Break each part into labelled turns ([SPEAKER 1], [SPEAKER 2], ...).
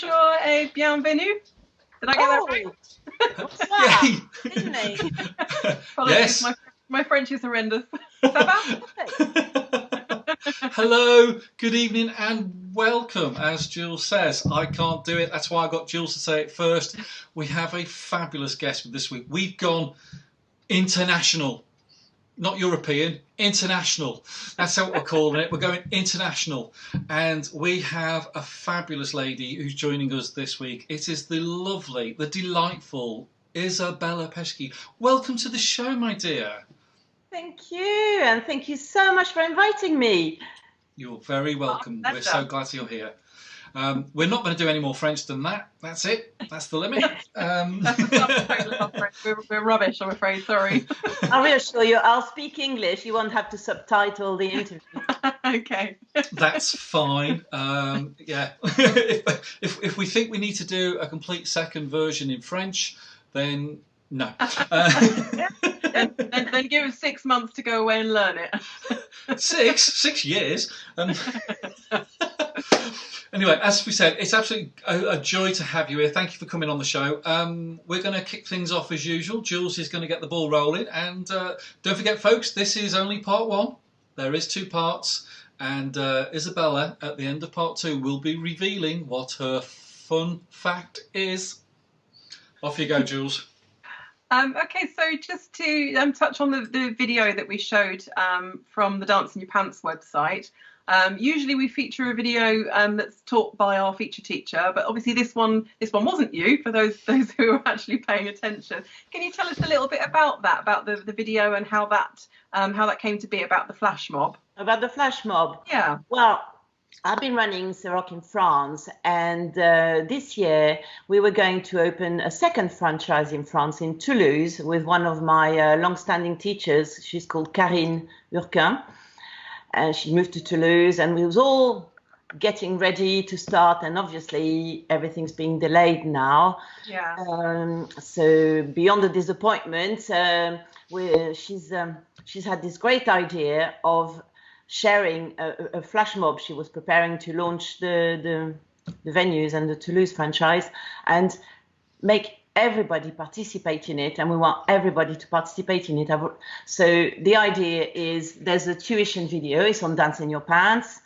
[SPEAKER 1] Bonjour et bienvenue. Did I get that right?
[SPEAKER 2] Wow.
[SPEAKER 1] Apologies,
[SPEAKER 2] Yes.
[SPEAKER 1] my French is horrendous. Ça va?
[SPEAKER 2] Hello, good evening and welcome. As Jules says, I can't do it. That's why I got Jules to say it first. We have a fabulous guest this week. We've gone international. Not European, international. That's what we're calling it. We're going international. And we have a fabulous lady who's joining us this week. It is the lovely, the delightful Isabelle Pesci. Welcome to the show, my dear.
[SPEAKER 3] Thank you, and thank you so much for inviting me.
[SPEAKER 2] You're very welcome.
[SPEAKER 1] Oh,
[SPEAKER 2] we're so glad you're here. We're not going to do any more French than that. That's it. That's the limit.
[SPEAKER 1] That's the subtitle of French. We're rubbish, I'm afraid. Sorry.
[SPEAKER 3] I'll reassure you, I'll speak English. You won't have to subtitle the interview.
[SPEAKER 1] Okay.
[SPEAKER 2] That's fine. Yeah. if we think we need to do a complete second version in French, then no.
[SPEAKER 1] Then give us 6 months to go away and learn it.
[SPEAKER 2] 6 years. Anyway, as we said, it's absolutely a joy to have you here. Thank you for coming on the show. We're going to kick things off as usual. Jules is going to get the ball rolling. And don't forget, folks, this is only part one. There is 2 parts. And Isabella, at the end of part 2, will be revealing what her fun fact is. Off you go, Jules.
[SPEAKER 1] Okay, so just to touch on the video that we showed from the Dance in Your Pants website. Usually we feature a video that's taught by our feature teacher, but obviously this one wasn't you, for those who are actually paying attention. Can you tell us a little bit about that, about the video and how that came to be, about the flash mob?
[SPEAKER 3] About the flash mob?
[SPEAKER 1] Yeah.
[SPEAKER 3] Well, I've been running Ceroc in France, and this year we were going to open a second franchise in France, in Toulouse, with one of my long-standing teachers. She's called Karine Urquin. And she moved to Toulouse, and we was all getting ready to start, and obviously everything's being delayed now.
[SPEAKER 1] Yeah.
[SPEAKER 3] So beyond the disappointment, she's had this great idea of sharing a flash mob. She was preparing to launch the venues and the Toulouse franchise, and make everybody participate in it, and we want everybody to participate in it. So the idea is, there's a tuition video. It's on Dance in Your Pants.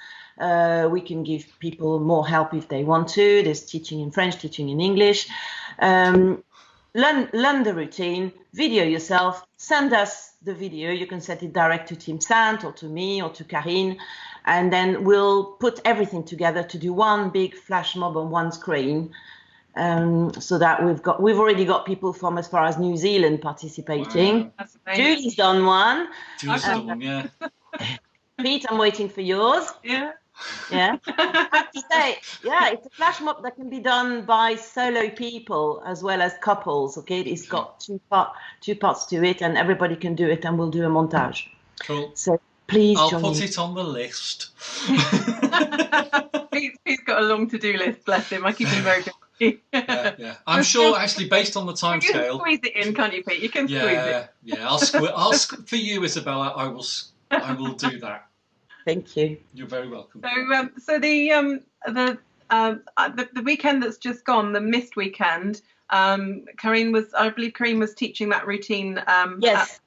[SPEAKER 3] We can give people more help if they want to. There's teaching in French, teaching in English. Learn the routine, video yourself, send us the video. You can send it direct to Team Sant or to me or to Karine, and then we'll put everything together to do one big flash mob on one screen. So that we've already got people from as far as New Zealand participating.
[SPEAKER 2] Wow.
[SPEAKER 1] That's amazing.
[SPEAKER 3] Julie's done one.
[SPEAKER 2] Julie's done one, yeah.
[SPEAKER 3] Pete, I'm waiting for yours.
[SPEAKER 1] Yeah.
[SPEAKER 3] Yeah. I have to say, yeah, it's a flash mob that can be done by solo people as well as couples. Okay, it's got two parts to it, and everybody can do it, and we'll do a montage.
[SPEAKER 2] Cool.
[SPEAKER 3] So please
[SPEAKER 2] I'll
[SPEAKER 3] join
[SPEAKER 2] put
[SPEAKER 3] me.
[SPEAKER 2] it on the list.
[SPEAKER 1] He's got a long to-do list, bless him. I keep him very busy.
[SPEAKER 2] Yeah. I'm sure, actually, based on the
[SPEAKER 1] You can
[SPEAKER 2] timescale.
[SPEAKER 1] squeeze it in, can't you, Pete? You can squeeze it.
[SPEAKER 2] Yeah. For you, Isabella, I will do that.
[SPEAKER 3] Thank you.
[SPEAKER 2] You're very welcome.
[SPEAKER 1] So the weekend that's just gone, the missed weekend, I believe Karine was teaching that routine.
[SPEAKER 3] Yes.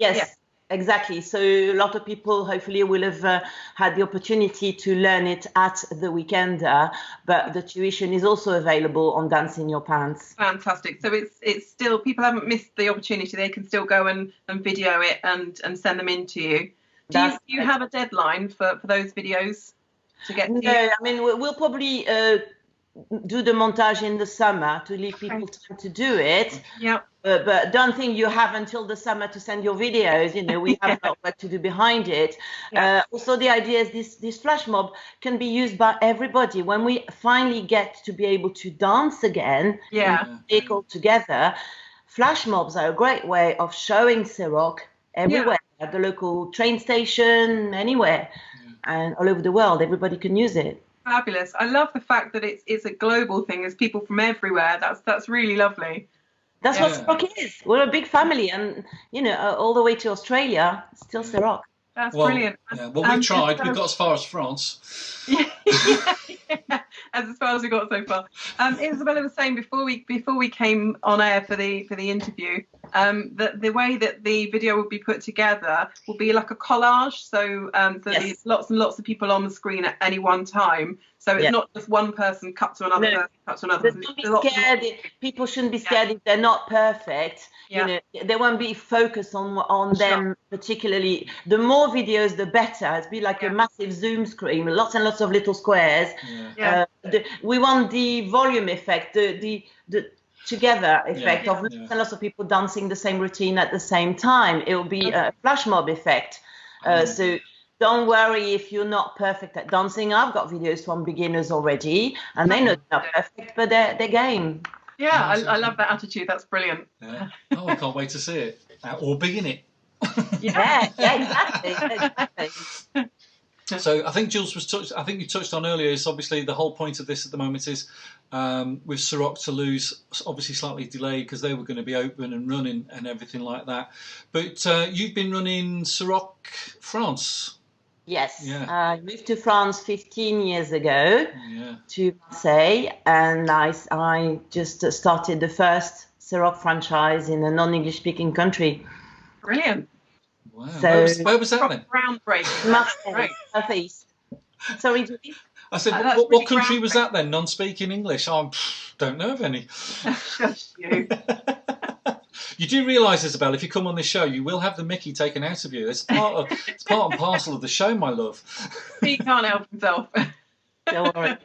[SPEAKER 3] Exactly. So a lot of people hopefully will have had the opportunity to learn it at the Weekender, but the tuition is also available on Dance in Your Pants.
[SPEAKER 1] Fantastic. So it's still, people haven't missed the opportunity. They can still go and video it and send them in to you. Do you have a deadline for those videos to get to you?
[SPEAKER 3] No, I mean, we'll probably do the montage in the summer to leave people time to do it.
[SPEAKER 1] Yeah.
[SPEAKER 3] But don't think you have until the summer to send your videos. You know, we have a lot of work to do behind it.
[SPEAKER 1] Yeah.
[SPEAKER 3] Also, the idea is this flash mob can be used by everybody. When we finally get to be able to dance again, take all together, flash mobs are a great way of showing Ceroc everywhere, at the local train station, anywhere, and all over the world. Everybody can use it.
[SPEAKER 1] Fabulous. I love the fact that it's a global thing. There's people from everywhere. That's really lovely.
[SPEAKER 3] That's what Ceroc is. We're a big family, and all the way to Australia, still Ceroc.
[SPEAKER 1] That's brilliant.
[SPEAKER 2] Yeah, well, we've tried. We've got as far as France.
[SPEAKER 1] as far as we got so far. Isabella was saying before we came on air for the interview, that the way that the video will be put together will be like a collage. So there's lots and lots of people on the screen at any one time. So it's not just one person cut to another person, cut to another.
[SPEAKER 3] Don't be scared. People shouldn't be scared if they're not perfect. You know, they won't be focused on them particularly. The more videos, the better. It's be like a massive Zoom screen, lots and lots of little squares. We want the volume effect, the together effect of lots and lots of people dancing the same routine at the same time. It will be a flash mob effect. So don't worry if you're not perfect at dancing. I've got videos from beginners already, and they're not perfect, but they're game.
[SPEAKER 1] Yeah, I love that attitude. That's brilliant.
[SPEAKER 2] Yeah. Oh, I can't wait to see it or be in it.
[SPEAKER 3] Exactly.
[SPEAKER 2] So I think Jules I think you touched on earlier is obviously the whole point of this at the moment is with Ceroc Toulouse obviously slightly delayed because they were going to be open and running and everything like that. But you've been running Ceroc France.
[SPEAKER 3] Yes,
[SPEAKER 2] yeah.
[SPEAKER 3] I moved to France 15 years ago to Marseille, and I just started the first Ceroc franchise in a non-English speaking country.
[SPEAKER 1] Brilliant.
[SPEAKER 2] Wow. So, where was that then?
[SPEAKER 1] Groundbreaking.
[SPEAKER 3] Marseille, Southeast. Sorry, Julie?
[SPEAKER 2] I said, what country was that then? Non-speaking English? I don't know of any.
[SPEAKER 1] Shush you.
[SPEAKER 2] You do realise, Isabelle, if you come on this show, you will have the Mickey taken out of you. It's part and parcel of the show, my love.
[SPEAKER 1] He can't help himself.
[SPEAKER 3] Don't worry.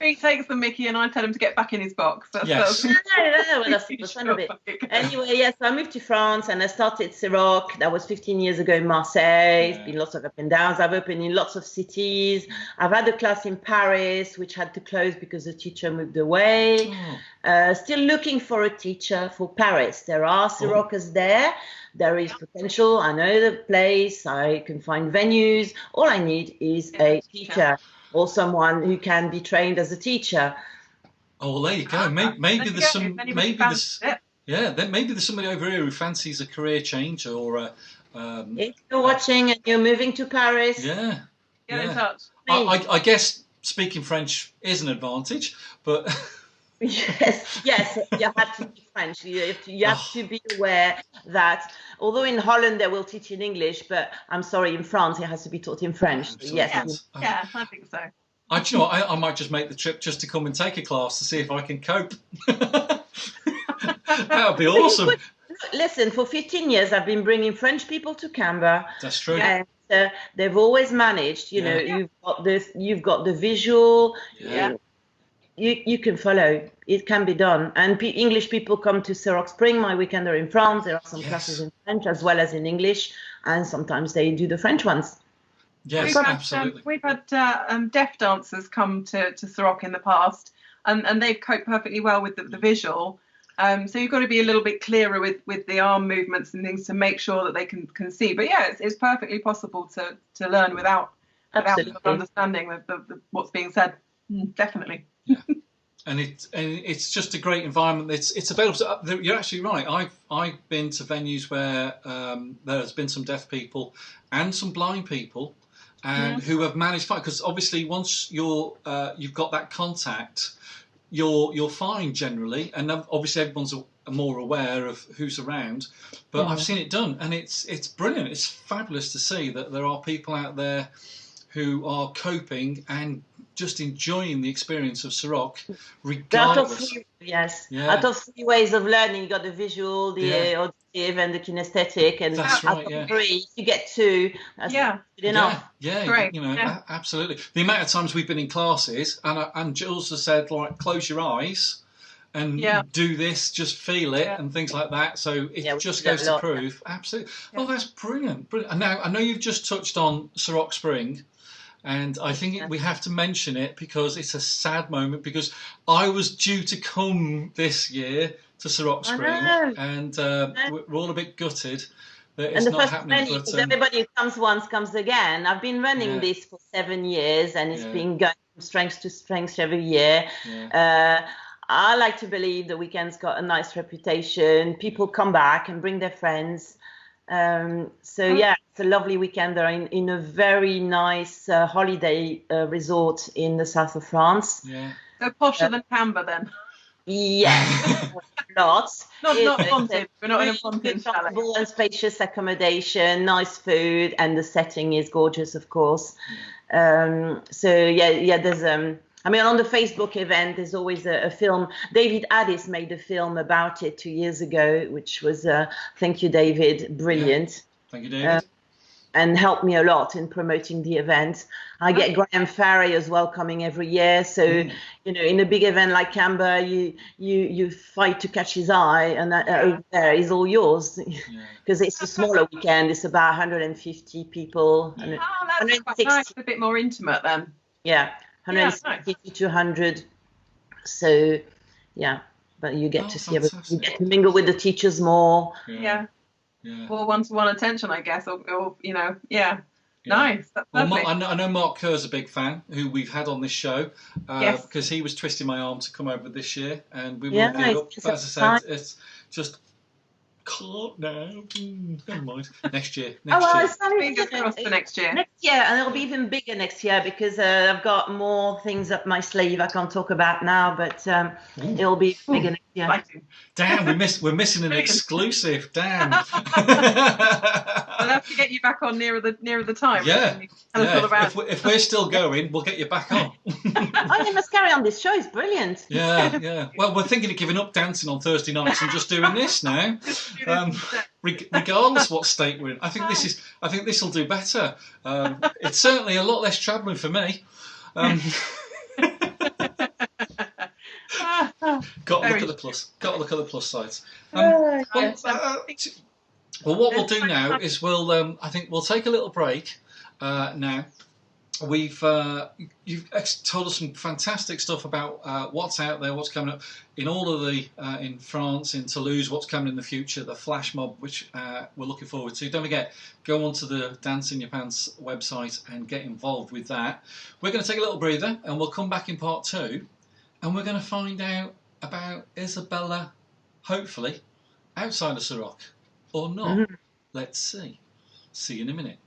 [SPEAKER 1] He takes the Mickey and I tell him to get back in his box.
[SPEAKER 3] No, that's the fun of it. Anyway, yes, I moved to France and I started Ceroc. That was 15 years ago in Marseille. It's been lots of up and downs. I've opened in lots of cities. I've had a class in Paris, which had to close because the teacher moved away. Still looking for a teacher for Paris. There are Cerocers there. There is potential. I know the place. I can find venues. All I need is a teacher or someone who can be trained as a teacher.
[SPEAKER 2] Oh, well, there you go. Maybe there's somebody over here who fancies a career change or.
[SPEAKER 3] If you're watching and you're moving to Paris,
[SPEAKER 1] get in touch.
[SPEAKER 2] I guess speaking French is an advantage, but.
[SPEAKER 3] Yes, you have to be French. You have to be aware that although in Holland they will teach in English, but I'm sorry, in France it has to be taught in French. Yes.
[SPEAKER 1] Yeah, I think so.
[SPEAKER 2] I might just make the trip just to come and take a class to see if I can cope. That would be awesome.
[SPEAKER 3] Listen, for 15 years I've been bringing French people to Canberra.
[SPEAKER 2] That's true.
[SPEAKER 3] And they've always managed. You've got the visual. You can follow. It can be done. And English people come to Ceroc Spring. My weekender in France. There are some classes in French as well as in English, and sometimes they do the French ones.
[SPEAKER 2] Yes, absolutely.
[SPEAKER 1] We've had deaf dancers come to Ceroc in the past, and they've coped perfectly well with the visual. So you've got to be a little bit clearer with the arm movements and things to make sure that they can see. But it's perfectly possible to learn without understanding the what's being said. Definitely.
[SPEAKER 2] Yeah. And it's just a great environment. It's available. You're actually right. I've been to venues where there's been some deaf people and some blind people, and who have managed fine. Because obviously, once you've got that contact, you're fine generally, and obviously everyone's more aware of who's around. But I've seen it done, and it's brilliant. It's fabulous to see that there are people out there who are coping and just enjoying the experience of Ceroc, regardless.
[SPEAKER 3] Out of three ways of learning, you got the visual, the auditive, and the kinesthetic, and
[SPEAKER 2] that's right.
[SPEAKER 3] Out of three, you get two. That's good enough.
[SPEAKER 2] Absolutely. The amount of times we've been in classes, and Jules has said, like, close your eyes and do this, just feel it, and things like that. So it just goes to prove. Absolutely. Yeah. Oh, that's brilliant. And now I know you've just touched on Ceroc Spring. And I think we have to mention it because it's a sad moment, because I was due to come this year to Ceroc Spring, and we're all a bit gutted that it's not happening.
[SPEAKER 3] But everybody who comes once comes again. I've been running this for 7 years, and it's been going from strength to strength every year. I like to believe the weekend's got a nice reputation. People come back and bring their friends. So yeah, it's a lovely weekend. They're in a very nice holiday resort in the south of France.
[SPEAKER 2] Yeah.
[SPEAKER 1] So posher than Canberra then.
[SPEAKER 3] Yes, lots.
[SPEAKER 1] Not haunted. We're not in a
[SPEAKER 3] Really
[SPEAKER 1] haunted
[SPEAKER 3] good,
[SPEAKER 1] chalet.
[SPEAKER 3] comfortable and spacious accommodation, nice food, and the setting is gorgeous, of course. So yeah, there's I mean, on the Facebook event, there's always a film. David Addis made a film about it 2 years ago, which was, thank you, David, brilliant.
[SPEAKER 2] Yeah. Thank you, David.
[SPEAKER 3] And helped me a lot in promoting the event. I get Graham Farray as well coming every year. So, you know, in a big event like Canberra, you fight to catch his eye, and over there is all yours. Because it's a smaller weekend. It's about 150 people.
[SPEAKER 1] Oh, that's quite nice. A bit more intimate then.
[SPEAKER 3] Yeah, 160 to 200. So, yeah, but you get to see everything. You get to mingle with the teachers more.
[SPEAKER 1] Yeah. More one-to-one attention, I guess, or you know, nice. That's lovely.
[SPEAKER 2] I know Mark Kerr's a big fan, who we've had on this show, because he was twisting my arm to come over this year, and we will get up. As I said, it's just can't now. Never mind. Next year.
[SPEAKER 1] Fingers crossed for next year.
[SPEAKER 3] Next year, and it'll be even bigger next year because I've got more things up my sleeve I can't talk about now, but it'll be bigger next year.
[SPEAKER 2] Damn, we're missing an exclusive. Damn.
[SPEAKER 1] I'll have to get you back on nearer the time.
[SPEAKER 2] Yeah. If we're still going, we'll get you back on.
[SPEAKER 3] Oh, you must carry on. This show is brilliant.
[SPEAKER 2] Yeah. Well, we're thinking of giving up dancing on Thursday nights and just doing this now. Regardless what state we're in, I think this will do better. It's certainly a lot less travelling for me. Got to look at the plus. Got to look at the plus sides. Well, what we'll do now is I think we'll take a little break now. You've told us some fantastic stuff about what's out there, what's coming up in all of the in France, in Toulouse, what's coming in the future, the flash mob, which we're looking forward to. Don't forget, go onto the Dance in Your Pants website and get involved with that. We're going to take a little breather, and we'll come back in part 2, and we're going to find out about Isabella, hopefully outside of Ceroc or not. Let's see. See you in a minute.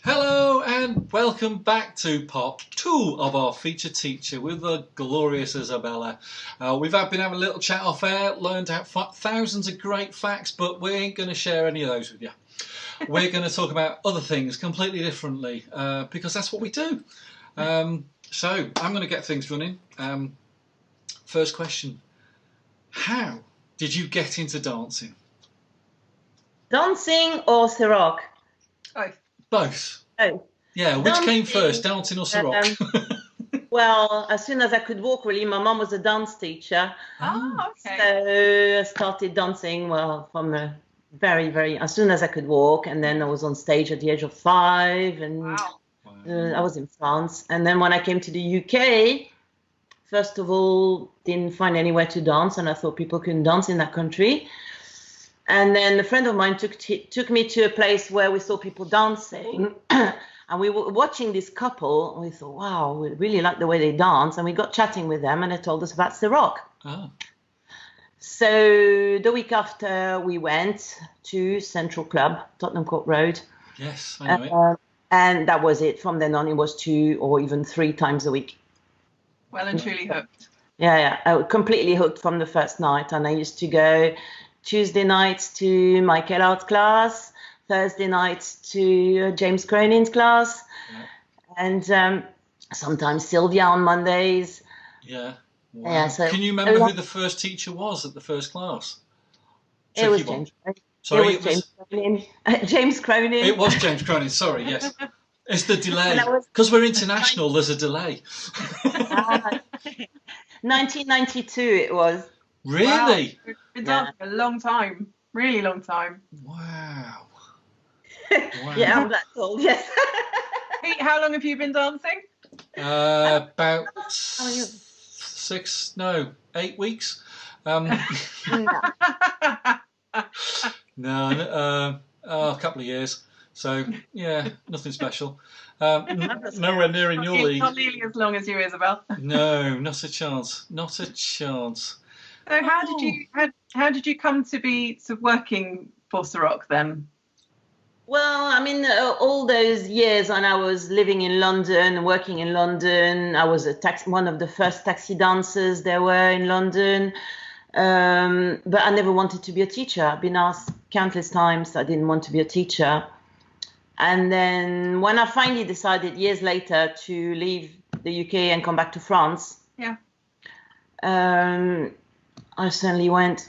[SPEAKER 2] Hello and welcome back to part 2 of our feature teacher with the glorious Isabella. We've been having a little chat off air, learned out thousands of great facts, but we ain't going to share any of those with you. We're going to talk about other things completely differently because that's what we do. So I'm going to get things running. First question. How did you get into dancing?
[SPEAKER 3] Dancing or Ceroc?
[SPEAKER 2] Both.
[SPEAKER 3] Oh.
[SPEAKER 2] Yeah, which came first, dancing or Ceroc?
[SPEAKER 3] Well, as soon as I could walk, really. My mum was a dance teacher.
[SPEAKER 1] Oh, okay.
[SPEAKER 3] So I started dancing, from very, very, as soon as I could walk. And then I was on stage at the age of 5. And I was in France. And then when I came to the UK, first of all, didn't find anywhere to dance. And I thought people couldn't dance in that country. And then a friend of mine took me to a place where we saw people dancing. And we were watching this couple. And we thought, wow, we really like the way they dance. And we got chatting with them. And they told us about Ceroc.
[SPEAKER 2] Oh.
[SPEAKER 3] So the week after, we went to Central Club, Tottenham Court Road.
[SPEAKER 2] Yes, I know it.
[SPEAKER 3] And that was it. From then on, it was 2 or even 3 times a week.
[SPEAKER 1] Well and truly hooked.
[SPEAKER 3] Yeah. I was completely hooked from the first night. And I used to go Tuesday nights to Michael Art's class, Thursday nights to James Cronin's class, and sometimes Sylvia on Mondays.
[SPEAKER 2] Yeah. Wow.
[SPEAKER 3] Yeah. So
[SPEAKER 2] can you remember who the first teacher was at the first class?
[SPEAKER 3] It was James.
[SPEAKER 2] Sorry,
[SPEAKER 3] it was James Cronin. James Cronin.
[SPEAKER 2] It was James Cronin. Sorry, yes. It's the delay because we're international. There's a delay.
[SPEAKER 3] 1992 it was.
[SPEAKER 2] Really?
[SPEAKER 1] Wow. Been dancing a long time. Really long time.
[SPEAKER 2] Wow.
[SPEAKER 3] Yeah, I'm that old, yes.
[SPEAKER 1] Pete, how long have you been dancing?
[SPEAKER 2] About 8 weeks. No, a couple of years. So, yeah, nothing special. Nowhere near in your league.
[SPEAKER 1] Not nearly as long as you, Isabel.
[SPEAKER 2] No, not a chance. Not a chance.
[SPEAKER 1] So how did you come to be sort of working for Ceroc then?
[SPEAKER 3] Well, I mean, all those years when I was living in London, working in London, I was one of the first taxi dancers there were in London. But I never wanted to be a teacher. I've been asked countless times I didn't want to be a teacher. And then when I finally decided years later to leave the UK and come back to France, I suddenly went,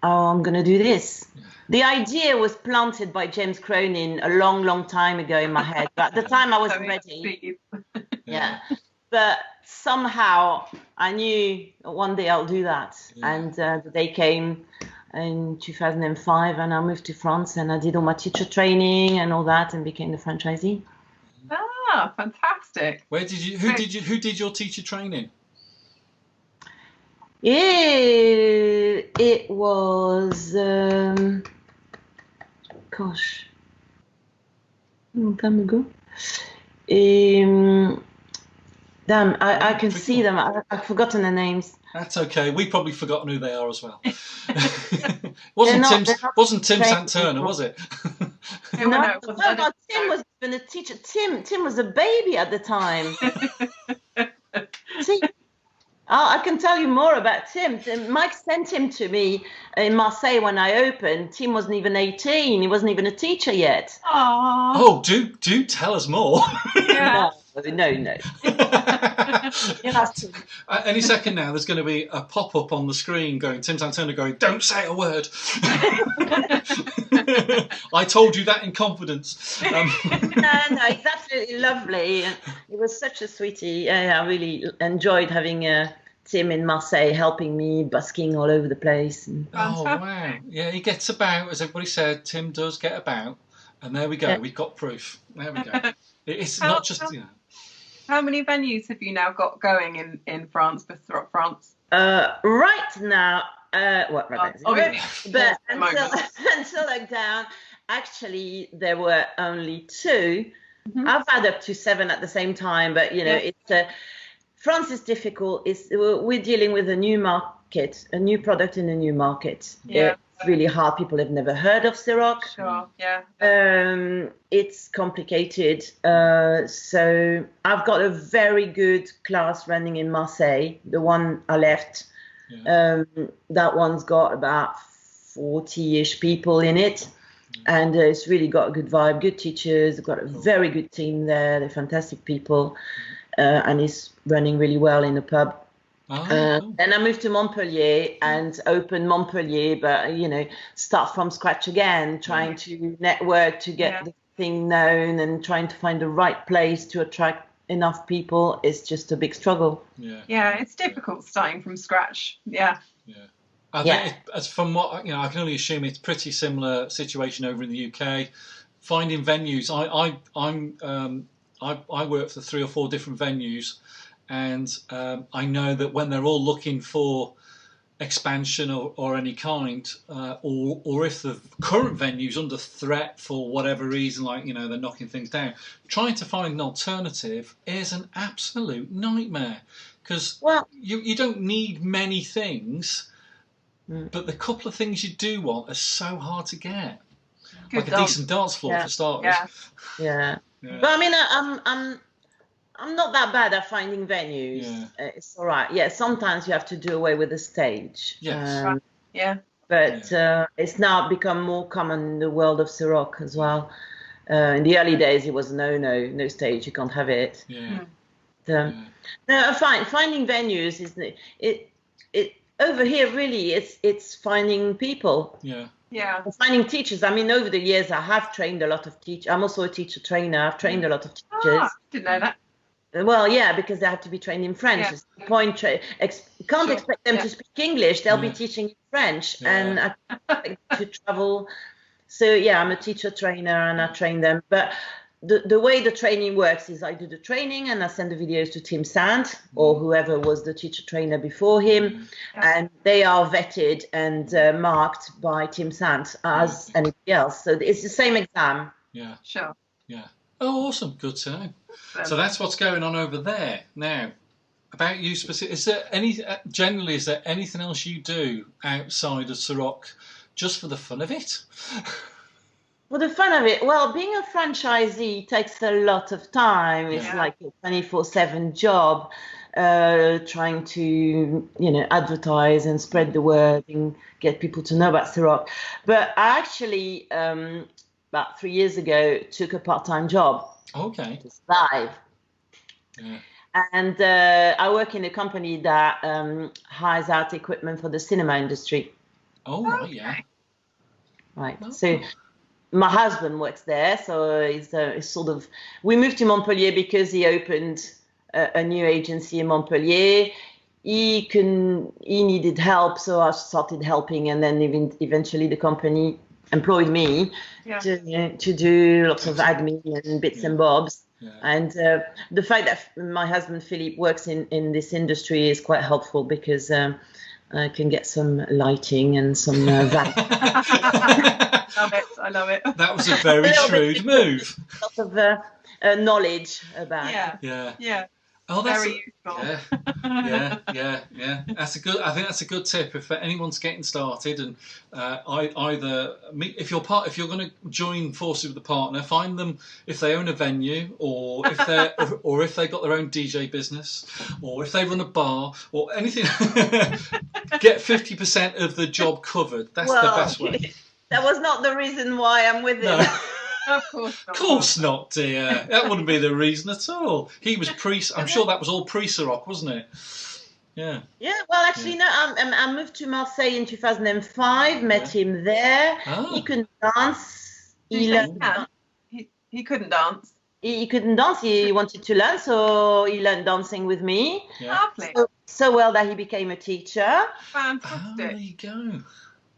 [SPEAKER 3] oh, I'm going to do this. The idea was planted by James Cronin a long, long time ago in my head. But at the time I wasn't ready. Yeah. But somehow I knew one day I'll do that. Yeah. And the day came in 2005 and I moved to France and I did all my teacher training and all that and became the franchisee.
[SPEAKER 1] Ah, fantastic.
[SPEAKER 2] Who did your teacher training?
[SPEAKER 3] It was, gosh, a long time ago. Damn, I can see them. I've forgotten the names.
[SPEAKER 2] That's okay. We've probably forgotten who they are as well. Wasn't Tim Santana, was it?
[SPEAKER 3] No, Tim was even a teacher. Tim was a baby at the time. See, I can tell you more about Tim. Mike sent him to me in Marseille when I opened. Tim wasn't even 18. He wasn't even a teacher yet.
[SPEAKER 1] Aww.
[SPEAKER 2] Oh, do tell us more.
[SPEAKER 1] Yeah.
[SPEAKER 3] No.
[SPEAKER 2] Any second now, there's going to be a pop-up on the screen going, Tim Santana going, don't say a word. I told you that in confidence.
[SPEAKER 3] No, he's absolutely lovely. He was such a sweetie. I really enjoyed having Tim in Marseille helping me, busking all over the place.
[SPEAKER 2] Oh, wow. Yeah, he gets about, as everybody said, Tim does get about. And there we go. Yeah. We've got proof. There we go. It's not just,
[SPEAKER 1] How many venues have you now got going in France, for Ceroc France?
[SPEAKER 3] Right now, but until lockdown, actually there were only 2. Mm-hmm. I've had up to 7 at the same time, but it's France is difficult. We're dealing with a new market, a new product in a new market.
[SPEAKER 1] Yeah.
[SPEAKER 3] It's really hard. People have never heard of Ceroc.
[SPEAKER 1] Sure, yeah.
[SPEAKER 3] It's complicated. So I've got a very good class running in Marseille. The one I left, that one's got about 40-ish people in it. And it's really got a good vibe, good teachers. They've got a very good team there. They're fantastic people. And it's running really well in the pub. Cool. Then I moved to Montpellier and opened Montpellier, but start from scratch again, trying to network to get the thing known and trying to find the right place to attract enough people. It's just a big struggle.
[SPEAKER 1] Yeah, it's difficult starting from scratch. Yeah.
[SPEAKER 2] I think as from what I can only assume it's pretty similar situation over in the UK. Finding venues, I work for 3 or 4 different venues. And I know that when they're all looking for expansion or any kind, or if the current venue's under threat for whatever reason, like they're knocking things down, trying to find an alternative is an absolute nightmare because you don't need many things, but the couple of things you do want are so hard to get. Like a decent dance floor for starters.
[SPEAKER 3] Yeah. But I mean, I'm not that bad at finding venues. It's all right. Yeah, sometimes you have to do away with the stage.
[SPEAKER 2] Yes.
[SPEAKER 3] But it's now become more common in the world of Ceroc as well. In the early days, it was no stage. You can't have it. Finding venues is it over here. Really, it's finding people.
[SPEAKER 1] Yeah.
[SPEAKER 3] Finding teachers. I mean, over the years, I have trained a lot of teachers. I'm also a teacher trainer. I've trained a lot of teachers.
[SPEAKER 1] Didn't know that.
[SPEAKER 3] Well, because they have to be trained in French. It's the point. Can't expect them to speak English. They'll be teaching in French, and I expect to travel. So I'm a teacher trainer, and I train them. But the way the training works is I do the training, and I send the videos to Tim Sant or whoever was the teacher trainer before him, and they are vetted and marked by Tim Sant as anybody else. So it's the same exam.
[SPEAKER 2] Yeah.
[SPEAKER 1] Sure.
[SPEAKER 2] Yeah. Oh, awesome. Good to know. So that's what's going on over there. Now, About you specific, is there generally, is there anything else you do outside of Ceroc just for the fun of it?
[SPEAKER 3] For the fun of it, well, being a franchisee takes a lot of time. It's
[SPEAKER 2] Yeah.
[SPEAKER 3] like a 24/7 job, trying to, advertise and spread the word and get people to know about Ceroc. But I actually, about 3 years ago, took a part-time job
[SPEAKER 2] Okay.
[SPEAKER 3] to survive.
[SPEAKER 2] Yeah.
[SPEAKER 3] And I work in a company that hires out equipment for the cinema industry.
[SPEAKER 2] Oh, right, yeah.
[SPEAKER 3] Right.
[SPEAKER 2] Oh.
[SPEAKER 3] So my husband works there. So it's sort of, we moved to Montpellier because he opened a new agency in Montpellier. He needed help, so I started helping, and then eventually the company employed me to do lots of admin and bits and bobs. Yeah. And the fact that my husband Philippe works in this industry is quite helpful because I can get some lighting and some
[SPEAKER 1] I love it.
[SPEAKER 2] That was a very shrewd move.
[SPEAKER 3] Lots of knowledge about
[SPEAKER 1] Yeah.
[SPEAKER 2] Oh, that's
[SPEAKER 1] very useful.
[SPEAKER 2] Yeah. That's a good. I think that's a good tip if anyone's getting started, and if you're going to join forces with a partner, find them if they own a venue, or if they if they got their own DJ business, or if they run a bar or anything. Get 50% of the job covered. That's the best way.
[SPEAKER 3] That was not the reason why I'm with him.
[SPEAKER 2] No.
[SPEAKER 1] Of course not.
[SPEAKER 2] Of course not, dear. That wouldn't be the reason at all. He was I'm sure that was all pre-Ceroc, wasn't it? Yeah.
[SPEAKER 3] Yeah. Well, actually, no. I moved to Marseille in 2005. Met him there.
[SPEAKER 2] Oh.
[SPEAKER 3] He couldn't dance. He
[SPEAKER 1] couldn't dance.
[SPEAKER 3] He couldn't dance. He wanted to learn, so he learned dancing with me.
[SPEAKER 2] Yeah.
[SPEAKER 1] Lovely.
[SPEAKER 3] So well that he became a teacher.
[SPEAKER 1] Fantastic.
[SPEAKER 2] Oh, there you go.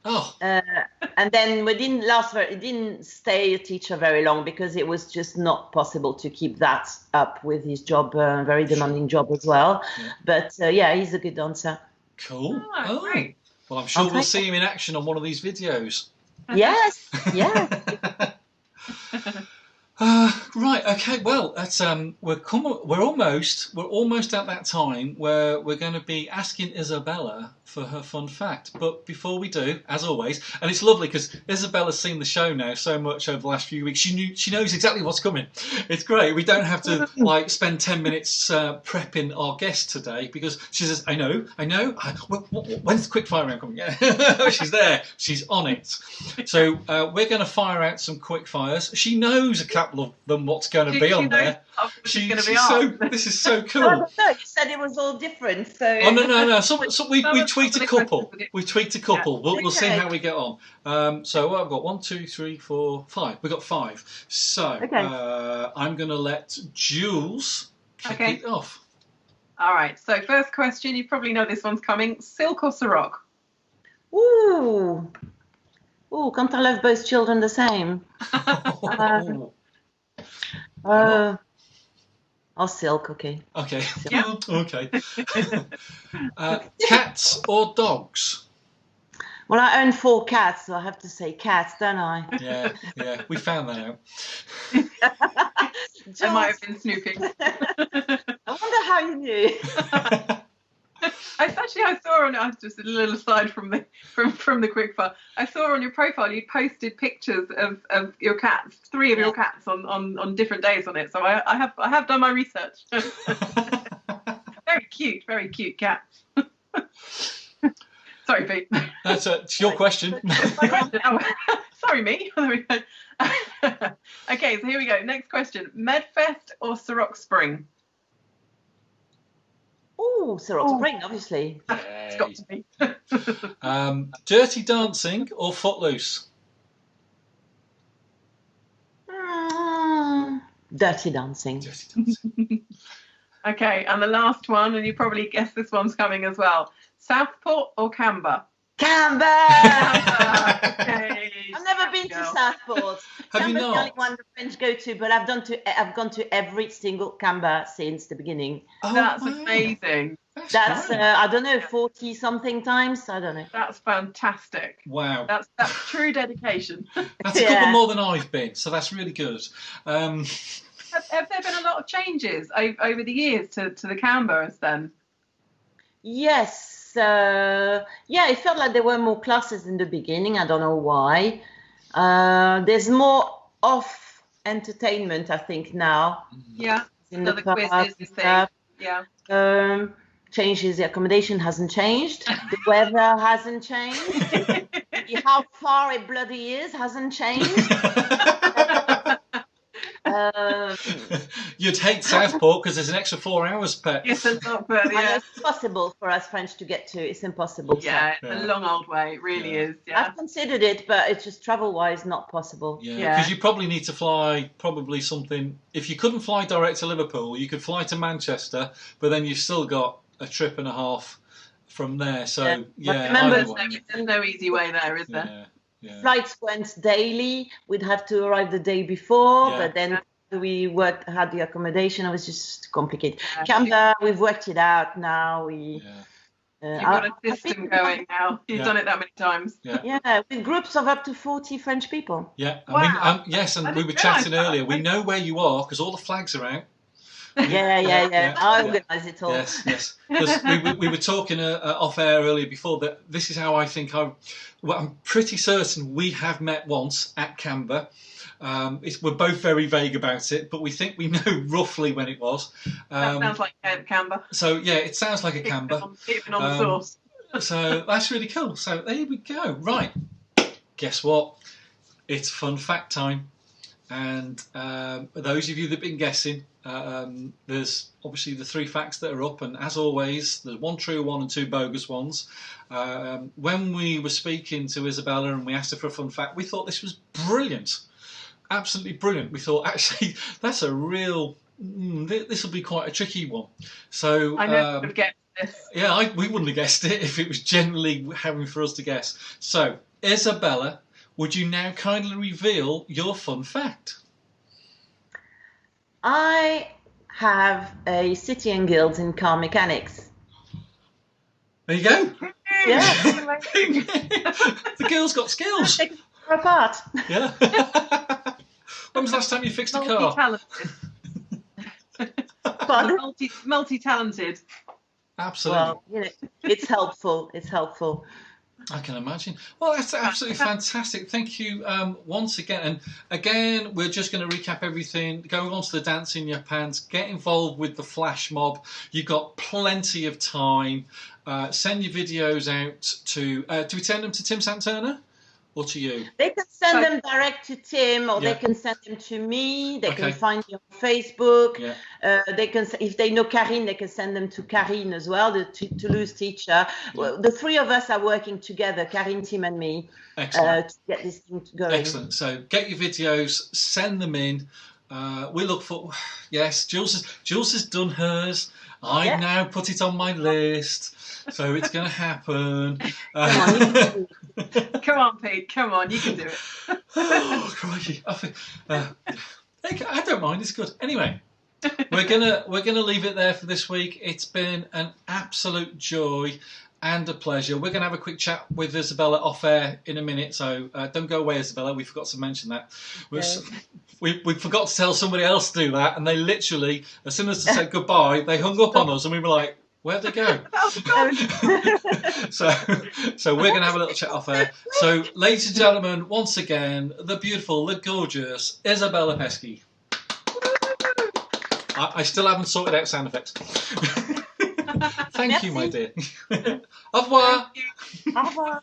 [SPEAKER 2] Oh.
[SPEAKER 3] And then we didn't stay a teacher very long because it was just not possible to keep that up with his job, very demanding job as well. Yeah. But he's a good dancer.
[SPEAKER 2] Cool.
[SPEAKER 1] Oh, great.
[SPEAKER 2] Well, I'm sure we'll see him in action on one of these videos.
[SPEAKER 3] Yes. Yeah.
[SPEAKER 2] Right. Okay. Well, that's we're almost at that time where we're going to be asking Isabella for her fun fact. But before we do, as always, and it's lovely because Isabella's seen the show now so much over the last few weeks. She knows exactly what's coming. It's great. We don't have to spend 10 minutes prepping our guest today because she says, I know. When's the quick fire round coming? Yeah. She's there. She's on it. So we're going to fire out some quick fires. She knows a couple of them what's going to be on there. This is so cool.
[SPEAKER 3] I don't know. You said it was all different. So.
[SPEAKER 2] Oh no. So we tweaked a couple. We tweaked a couple. Yeah. We'll see how we get on. So I've got 1, 2, 3, 4, 5. We've got 5. So I'm going to let Jules kick it off.
[SPEAKER 1] All right. So first question. You probably know this one's coming. Silk or Ceroc?
[SPEAKER 3] Ooh, can't I love both children the same? Silk, okay.
[SPEAKER 2] Okay.
[SPEAKER 1] Yeah.
[SPEAKER 2] Okay. Cats or dogs?
[SPEAKER 3] Well, I own 4 cats, so I have to say cats, don't I?
[SPEAKER 2] Yeah. We found that out.
[SPEAKER 1] I might have been snooping.
[SPEAKER 3] I wonder how you knew.
[SPEAKER 1] I saw on just a little aside from the quickfire. I saw on your profile you posted pictures of your cats, 3 of your cats on different days on it. So I have done my research. Very cute cats. Sorry, Pete.
[SPEAKER 2] It's your question.
[SPEAKER 1] Sorry, me. There we go. Okay, so here we go. Next question: Medfest or Ceroc Spring?
[SPEAKER 3] Oh, Ceroc Spring, obviously.
[SPEAKER 1] It's got to be.
[SPEAKER 2] Dirty Dancing or Footloose?
[SPEAKER 3] Dirty Dancing.
[SPEAKER 1] Okay, and the last one, and you probably guessed this one's coming as well. Southport or Canberra?
[SPEAKER 3] Canberra!
[SPEAKER 1] Okay,
[SPEAKER 3] I've never been to Southport.
[SPEAKER 2] Have you not?
[SPEAKER 3] Canberra's the only one the French go to, but I've gone to every single Canberra since the beginning.
[SPEAKER 1] Oh, that's amazing.
[SPEAKER 3] That's I don't know, 40 something times. I don't know.
[SPEAKER 1] That's fantastic.
[SPEAKER 2] Wow.
[SPEAKER 1] That's true dedication.
[SPEAKER 2] That's a couple more than I've been, so that's really good.
[SPEAKER 1] Have there been a lot of changes over the years to the Canberras then?
[SPEAKER 3] Yes, yeah, it felt like there were more classes in the beginning. I don't know why. There's more off entertainment, I think, now.
[SPEAKER 1] Yeah.
[SPEAKER 3] In
[SPEAKER 1] So
[SPEAKER 3] the
[SPEAKER 1] the quizzes
[SPEAKER 3] past
[SPEAKER 1] and
[SPEAKER 3] and stuff.
[SPEAKER 1] things. Yeah.
[SPEAKER 3] Changes, the accommodation hasn't changed. The weather hasn't changed. How far it bloody is hasn't changed.
[SPEAKER 2] You'd hate Southport because there's an extra 4 hours, Pet.
[SPEAKER 1] Yes, it's not bad, yeah.
[SPEAKER 3] It's impossible for us French to get to. It's impossible.
[SPEAKER 1] Yeah, it's a long old way. It really is. Yeah.
[SPEAKER 3] I've considered it, but it's just travel-wise not possible.
[SPEAKER 2] Yeah, because you probably need to fly something. If you couldn't fly direct to Liverpool, you could fly to Manchester, but then you've still got a trip and a half from there. So
[SPEAKER 3] remember,
[SPEAKER 1] there's no easy way there, is there?
[SPEAKER 3] Yeah. Flights went daily. We'd have to arrive the day before, but then we had the accommodation. It was just complicated. Canberra, we've worked it out now. You've
[SPEAKER 1] got a system going now. You've done it that many times.
[SPEAKER 3] Yeah, with groups of up to 40 French people.
[SPEAKER 2] Yeah,
[SPEAKER 1] wow.
[SPEAKER 2] Yes, and we were chatting earlier. We know where you are because all the flags are out.
[SPEAKER 3] Yeah. I organise it all.
[SPEAKER 2] Yes. Because we were talking off air earlier before that this is how I think I'm pretty certain we have met once at Canberra. We're both very vague about it, but we think we know roughly when it was.
[SPEAKER 1] That sounds like Canberra.
[SPEAKER 2] So yeah, it sounds like a Canberra.
[SPEAKER 1] Keeping on the source.
[SPEAKER 2] So that's really cool. So there we go. Right. Guess what? It's fun fact time. And those of you that've been guessing, there's obviously the 3 facts that are up, and as always, there's 1 true one and 2 bogus ones. When we were speaking to Isabella and we asked her for a fun fact, we thought this was brilliant, absolutely brilliant. We thought actually that's a real. This will be quite a tricky one. So
[SPEAKER 1] I never would have guessed this.
[SPEAKER 2] Yeah, we wouldn't have guessed it if it was generally having for us to guess. So Isabella, would you now kindly reveal your fun fact?
[SPEAKER 3] I have a City and Guilds in car mechanics.
[SPEAKER 2] There you go.
[SPEAKER 3] Yeah.
[SPEAKER 2] The girl's got skills.
[SPEAKER 3] Take it apart.
[SPEAKER 2] Yeah. When was the last time you fixed a car?
[SPEAKER 1] Multi-talented. Multi-talented.
[SPEAKER 2] Absolutely.
[SPEAKER 3] Well, it's helpful. It's helpful.
[SPEAKER 2] I can imagine. Well, that's absolutely fantastic. Thank you once again. And again, we're just going to recap everything. Go on to the Dance in Your Pants. Get involved with the flash mob. You've got plenty of time. Send your videos out to... do we send them to Tim Santana or to you?
[SPEAKER 3] They can send them direct to Tim, or they can send them to me. They can find me on Facebook.
[SPEAKER 2] Yeah.
[SPEAKER 3] They can, if they know Karine, they can send them to Karine as well, the Toulouse teacher. Well, the 3 of us are working together, Karine, Tim, and me, to get this thing going.
[SPEAKER 2] Excellent. So get your videos, send them in. We look for... Yes, Jules has done hers. I've now put it on my list. So it's going to happen.
[SPEAKER 1] Come on, Pete. Come on, you can do it.
[SPEAKER 2] Oh, crikey! I don't mind. It's good. Anyway, we're gonna leave it there for this week. It's been an absolute joy and a pleasure. We're gonna have a quick chat with Isabella off air in a minute. So don't go away, Isabella. We forgot to mention that. We forgot to tell somebody else to do that, and they literally, as soon as they said goodbye, they hung up on us, and we were like, where'd they go? So we're going to have a little chat off air. So, ladies and gentlemen, once again, the beautiful, the gorgeous Isabelle Pesci. I still haven't sorted out sound effects. Thank you, my dear. Au revoir.
[SPEAKER 3] Au revoir.